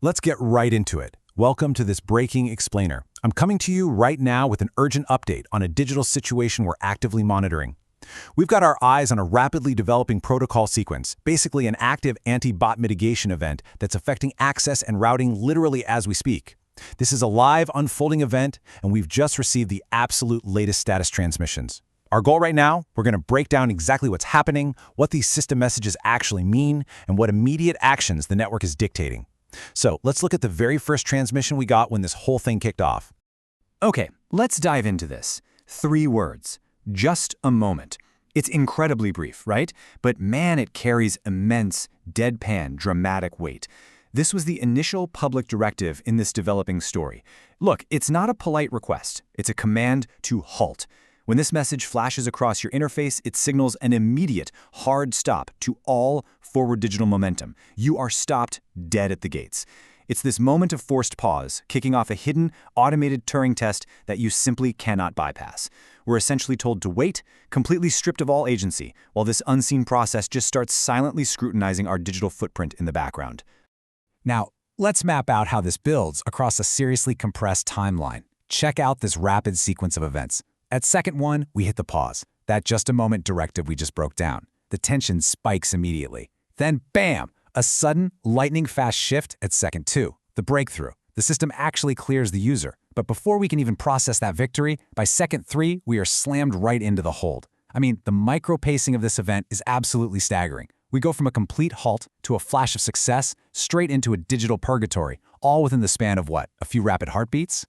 Let's get right into it. Welcome to this Breaking Explainer. I'm coming to you right now with an urgent update on a digital situation we're actively monitoring. We've got our eyes on a rapidly developing protocol sequence, basically an active anti-bot mitigation event that's affecting access and routing literally as we speak. This is a live, unfolding event, and we've just received the absolute latest status transmissions. Our goal right now, we're going to break down exactly what's happening, what these system messages actually mean, and what immediate actions the network is dictating. So let's look at the very first transmission we got when this whole thing kicked off. Okay, let's dive into this. 3 words. Just a moment. It's incredibly brief, right? But man, it carries immense, deadpan, dramatic weight. This was the initial public directive in this developing story. Look, it's not a polite request. It's a command to halt. When this message flashes across your interface, it signals an immediate, hard stop to all forward digital momentum. You are stopped dead at the gates. It's this moment of forced pause, kicking off a hidden, automated Turing test that you simply cannot bypass. We're essentially told to wait, completely stripped of all agency, while this unseen process just starts silently scrutinizing our digital footprint in the background. Now, let's map out how this builds across a seriously compressed timeline. Check out this rapid sequence of events. At second 1, we hit the pause. That just a moment directive we just broke down. The tension spikes immediately. Then, bam! A sudden, lightning-fast shift at second 2. The breakthrough. The system actually clears the user. But before we can even process that victory, by second 3, we are slammed right into the hold. I mean, the micro-pacing of this event is absolutely staggering. We go from a complete halt to a flash of success, straight into a digital purgatory, all within the span of what, a few rapid heartbeats?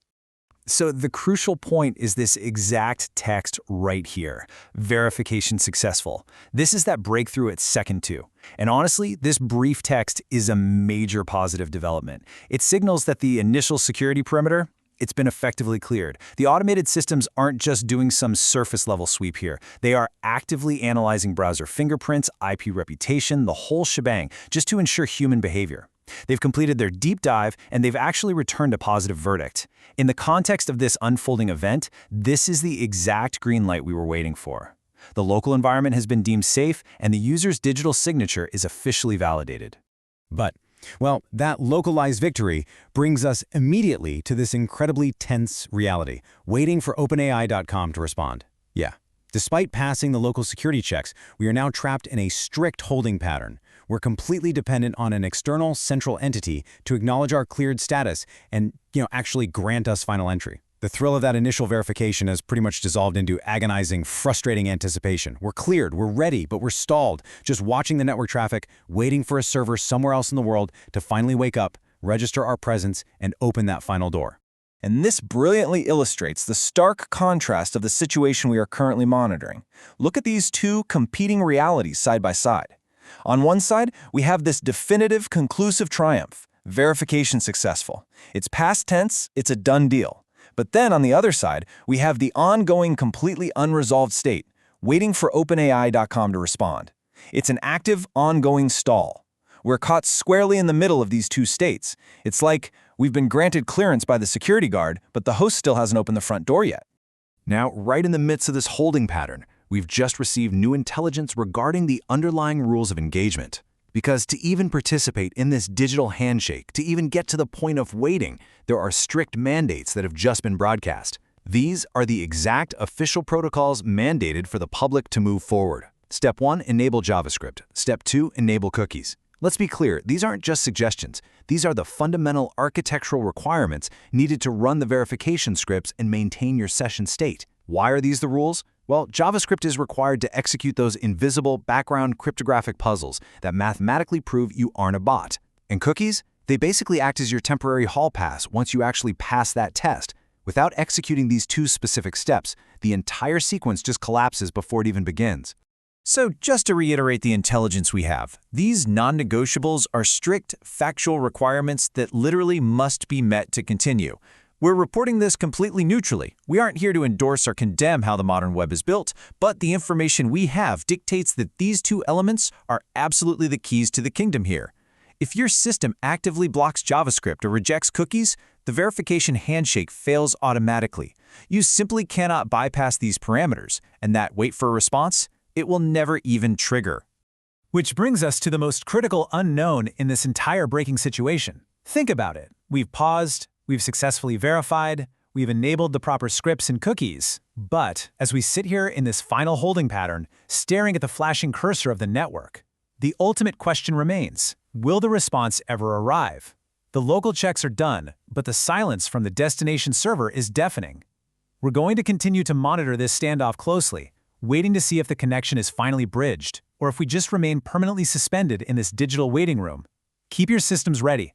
So the crucial point is this exact text right here. Verification successful. This is that breakthrough at second 2. And honestly, this brief text is a major positive development. It signals that the initial security perimeter, it's been effectively cleared. The automated systems aren't just doing some surface-level sweep here. They are actively analyzing browser fingerprints, IP reputation, the whole shebang, just to ensure human behavior. They've completed their deep dive, and they've actually returned a positive verdict. In the context of this unfolding event, this is the exact green light we were waiting for. The local environment has been deemed safe, and the user's digital signature is officially validated. But, well, that localized victory brings us immediately to this incredibly tense reality, waiting for OpenAI.com to respond. Yeah. Despite passing the local security checks, we are now trapped in a strict holding pattern. We're completely dependent on an external central entity to acknowledge our cleared status and, actually grant us final entry. The thrill of that initial verification has pretty much dissolved into agonizing, frustrating anticipation. We're cleared, we're ready, but we're stalled, just watching the network traffic, waiting for a server somewhere else in the world to finally wake up, register our presence, and open that final door. And this brilliantly illustrates the stark contrast of the situation we are currently monitoring. Look at these 2 competing realities side by side. On one side, we have this definitive, conclusive triumph, verification successful. It's past tense, it's a done deal. But then on the other side, we have the ongoing, completely unresolved state, waiting for OpenAI.com to respond. It's an active, ongoing stall. We're caught squarely in the middle of these 2 states. It's like we've been granted clearance by the security guard, but the host still hasn't opened the front door yet. Now, right in the midst of this holding pattern, we've just received new intelligence regarding the underlying rules of engagement. Because to even participate in this digital handshake, to even get to the point of waiting, there are strict mandates that have just been broadcast. These are the exact official protocols mandated for the public to move forward. Step 1, enable JavaScript. Step 2, enable cookies. Let's be clear, these aren't just suggestions. These are the fundamental architectural requirements needed to run the verification scripts and maintain your session state. Why are these the rules? Well, JavaScript is required to execute those invisible background cryptographic puzzles that mathematically prove you aren't a bot. And cookies? They basically act as your temporary hall pass once you actually pass that test. Without executing these 2 specific steps, the entire sequence just collapses before it even begins. So just to reiterate the intelligence we have, these non-negotiables are strict, factual requirements that literally must be met to continue. We're reporting this completely neutrally. We aren't here to endorse or condemn how the modern web is built, but the information we have dictates that these 2 elements are absolutely the keys to the kingdom here. If your system actively blocks JavaScript or rejects cookies, the verification handshake fails automatically. You simply cannot bypass these parameters, and that wait for a response, it will never even trigger. Which brings us to the most critical unknown in this entire breaking situation. Think about it. We've paused, we've successfully verified, we've enabled the proper scripts and cookies. But as we sit here in this final holding pattern, staring at the flashing cursor of the network, the ultimate question remains: will the response ever arrive? The local checks are done, but the silence from the destination server is deafening. We're going to continue to monitor this standoff closely, waiting to see if the connection is finally bridged, or if we just remain permanently suspended in this digital waiting room. Keep your systems ready.